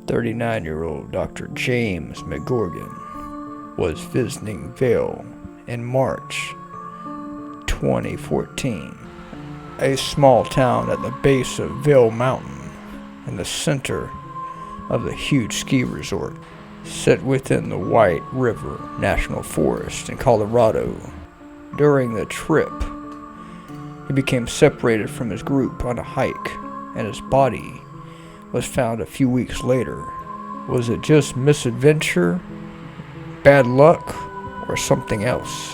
39-year-old Dr. James Mcgrogan was visiting Vail in March 2014, a small town at the base of Vail Mountain in the center of the huge ski resort set within the White River National Forest in Colorado. During the trip, he became separated from his group on a hike, and his body was found a few weeks later. Was it just misadventure, bad luck, or something else?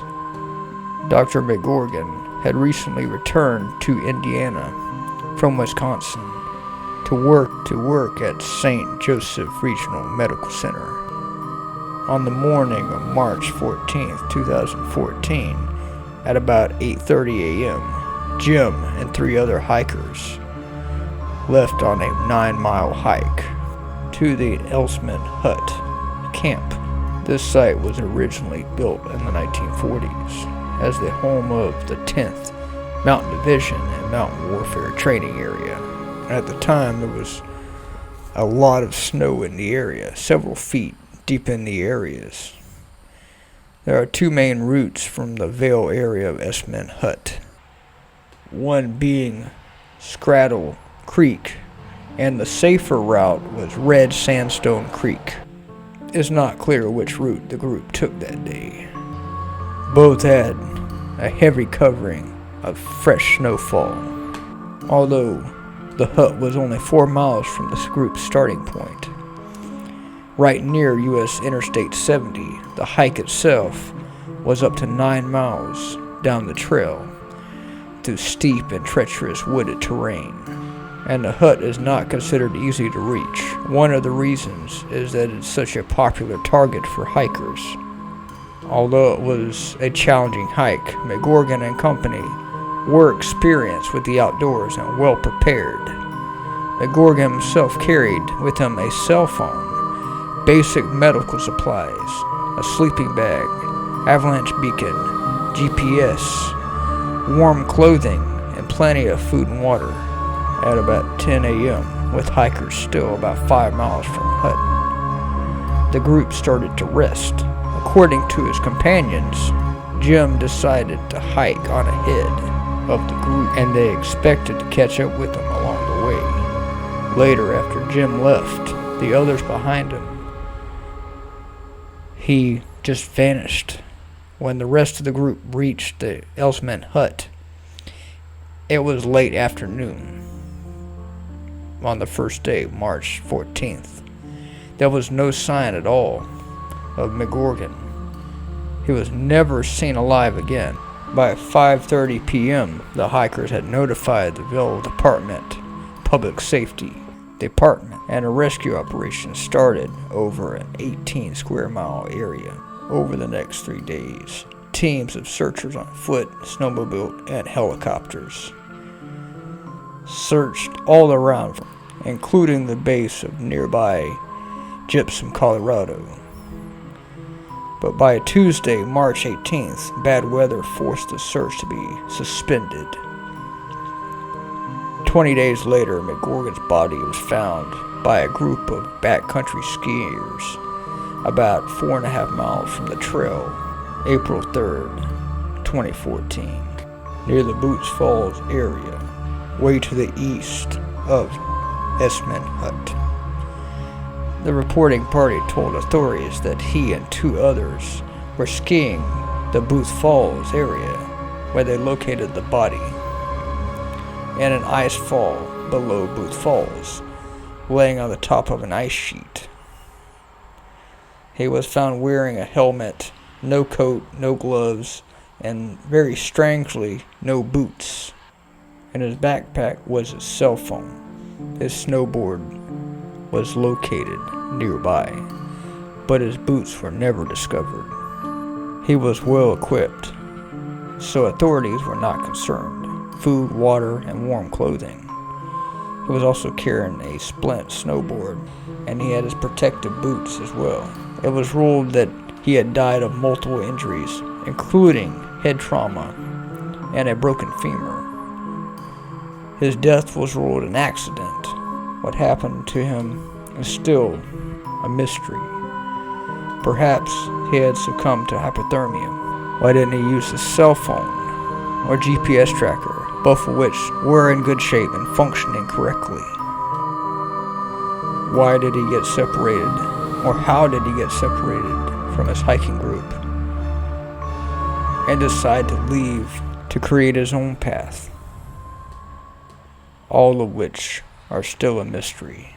Dr. Mcgrogan had recently returned to Indiana from Wisconsin to work at St. Joseph Regional Medical Center. On the morning of March 14, 2014, at about 8:30 a.m., Jim and 3 other hikers left on a 9-mile hike to the Eiseman Hut camp. This site was originally built in the 1940s as the home of the 10th Mountain Division and Mountain Warfare Training Area. At the time, there was a lot of snow in the area, several feet deep in the areas. There are 2 main routes from the Vail area of Eiseman Hut, one being Scrattle Creek, and the safer route was Red Sandstone Creek. It's not clear which route the group took that day. Both had a heavy covering of fresh snowfall, although the hut was only 4 miles from the group's starting point. Right near U.S. Interstate 70, the hike itself was up to 9 miles down the trail through steep and treacherous wooded terrain, and the hut is not considered easy to reach. One of the reasons is that it's such a popular target for hikers. Although it was a challenging hike, Mcgrogan and company were experienced with the outdoors and well prepared. Mcgrogan himself carried with him a cell phone, basic medical supplies, a sleeping bag, avalanche beacon, GPS, warm clothing, and plenty of food and water. At about 10 a.m., with hikers still about 5 miles from hut, the group started to rest. According to his companions, Jim decided to hike on ahead of the group, and they expected to catch up with him along the way. Later, after Jim left the others behind him, he just vanished. When the rest of the group reached the Eiseman Hut, it was late afternoon on the first day, March 14th. There was no sign at all of Mcgrogan. He was never seen alive again. By 5:30 p.m., the hikers had notified the Vail Public Safety Department, and a rescue operation started over an 18 square mile area over the next 3 days. Teams of searchers on foot, snowmobile, and helicopters searched all around, including the base of nearby Gypsum, Colorado. But by Tuesday, March 18th, bad weather forced the search to be suspended. 20 days later, Mcgrogan's body was found by a group of backcountry skiers about 4.5 miles from the trail, April 3rd, 2014, near the Boots Falls area, way to the east of Eiseman Hut. The reporting party told authorities that he and 2 others were skiing the Boots Falls area, where they located the body in an ice fall below Boots Falls, laying on the top of an ice sheet. He was found wearing a helmet, no coat, no gloves, and very strangely, no boots. In his backpack was his cell phone. His snowboard was located nearby, but his boots were never discovered. He was well equipped, so authorities were not concerned. Food, water, and warm clothing. He was also carrying a splint snowboard, and he had his protective boots as well. It was ruled that he had died of multiple injuries, including head trauma and a broken femur. His death was ruled an accident. What happened to him is still a mystery. Perhaps he had succumbed to hypothermia. Why didn't he use his cell phone or GPS tracker, both of which were in good shape and functioning correctly? Why did he get separated, or how did he get separated from his hiking group and decide to leave to create his own path? All of which are still a mystery.